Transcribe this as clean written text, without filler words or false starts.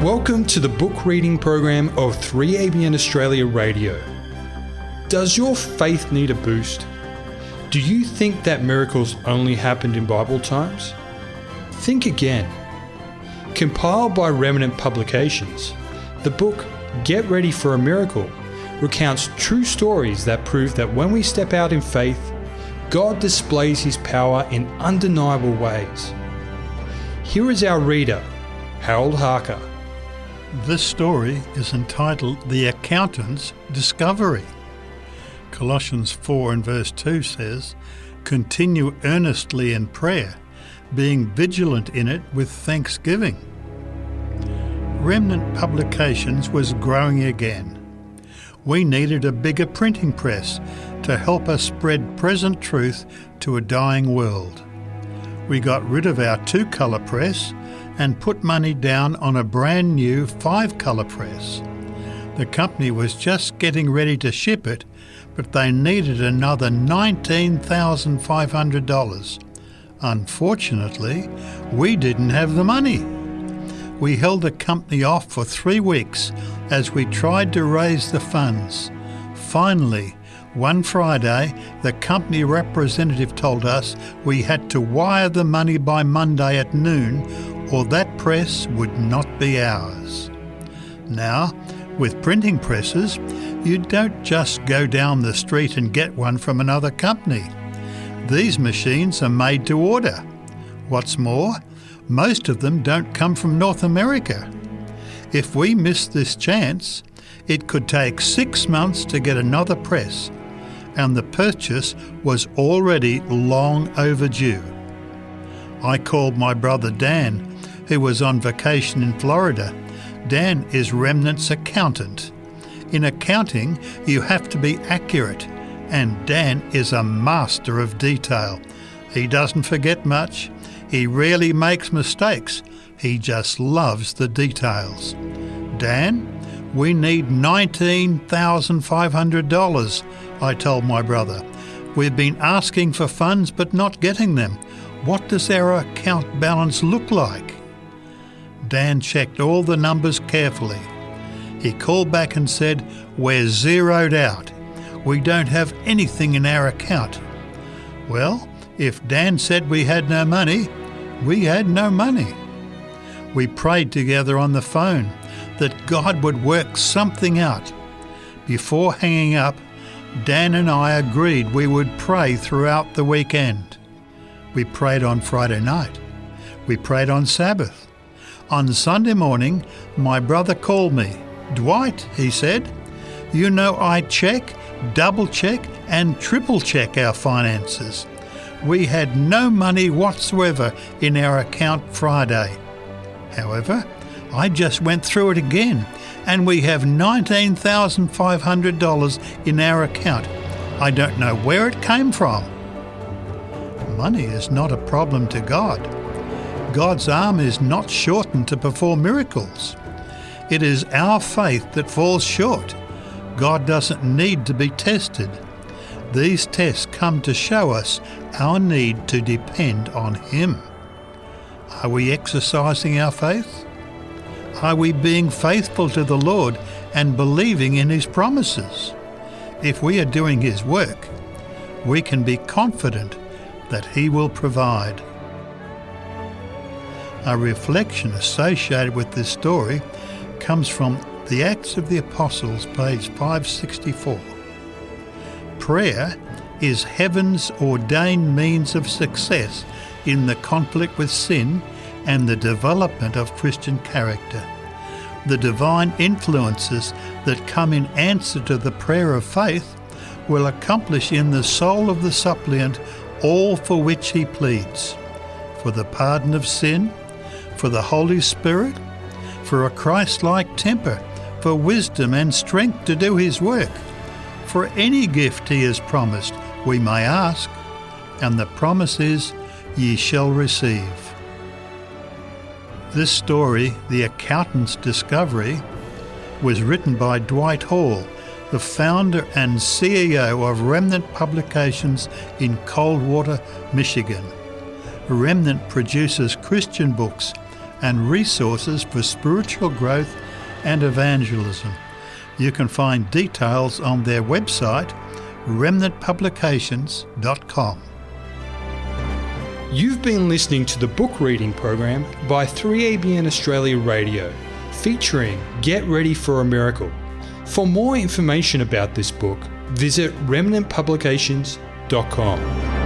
Welcome to the book reading program of 3ABN Australia Radio. Does your faith need a boost? Do you think that miracles only happened in Bible times? Think again. Compiled by Remnant Publications, the book Get Ready for a Miracle recounts true stories that prove that when we step out in faith, God displays His power in undeniable ways. Here is our reader, Harker. This story is entitled The Accountant's Discovery. Colossians 4 and verse 2 says, "Continue earnestly in prayer, being vigilant in it with thanksgiving." Remnant Publications was growing again. We needed a bigger printing press to help us spread present truth to a dying world. We got rid of our 2-colour press and put money down on a brand new 5-colour press. The company was just getting ready to ship it, but they needed another $19,500. Unfortunately, we didn't have the money. We held the company off for 3 weeks as we tried to raise the funds. Finally, one Friday, the company representative told us we had to wire the money by Monday at noon, or that press would not be ours. Now, with printing presses, you don't just go down the street and get one from another company. These machines are made to order. What's more, most of them don't come from North America. If we miss this chance, it could take 6 months to get another press, and the purchase was already long overdue. I called my brother Dan, who was on vacation in Florida. Dan is Remnant's accountant. In accounting, you have to be accurate, and Dan is a master of detail. He doesn't forget much. He rarely makes mistakes. He just loves the details. Dan, we need $19,500, I told my brother. We've been asking for funds but not getting them. What does our account balance look like? Dan checked all the numbers carefully. He called back and said, "We're zeroed out. We don't have anything in our account." Well, if Dan said we had no money, we had no money. We prayed together on the phone that God would work something out. Before hanging up, Dan and I agreed we would pray throughout the weekend. We prayed on Friday night. We prayed on Sabbath. On Sunday morning, my brother called me. "Dwight," he said, "you know I check, double-check and triple-check our finances. We had no money whatsoever in our account Friday. However, I just went through it again, and we have $19,500 in our account. I don't know where it came from." Money is not a problem to God. God's arm is not shortened to perform miracles. It is our faith that falls short. God doesn't need to be tested. These tests come to show us our need to depend on Him. Are we exercising our faith? Are we being faithful to the Lord and believing in His promises? If we are doing His work, we can be confident that He will provide. A reflection associated with this story comes from the Acts of the Apostles, page 564. Prayer is heaven's ordained means of success in the conflict with sin and the development of Christian character. The divine influences that come in answer to the prayer of faith will accomplish in the soul of the suppliant all for which he pleads: for the pardon of sin, for the Holy Spirit, for a Christ-like temper, for wisdom and strength to do His work. For any gift He has promised, we may ask, and the promise is, "Ye shall receive." This story, The Accountant's Discovery, was written by Dwight Hall, the founder and CEO of Remnant Publications in Coldwater, Michigan. Remnant produces Christian books and resources for spiritual growth and evangelism. You can find details on their website, remnantpublications.com. You've been listening to the book reading program by 3ABN Australia Radio, featuring Get Ready for a Miracle. For more information about this book, visit remnantpublications.com.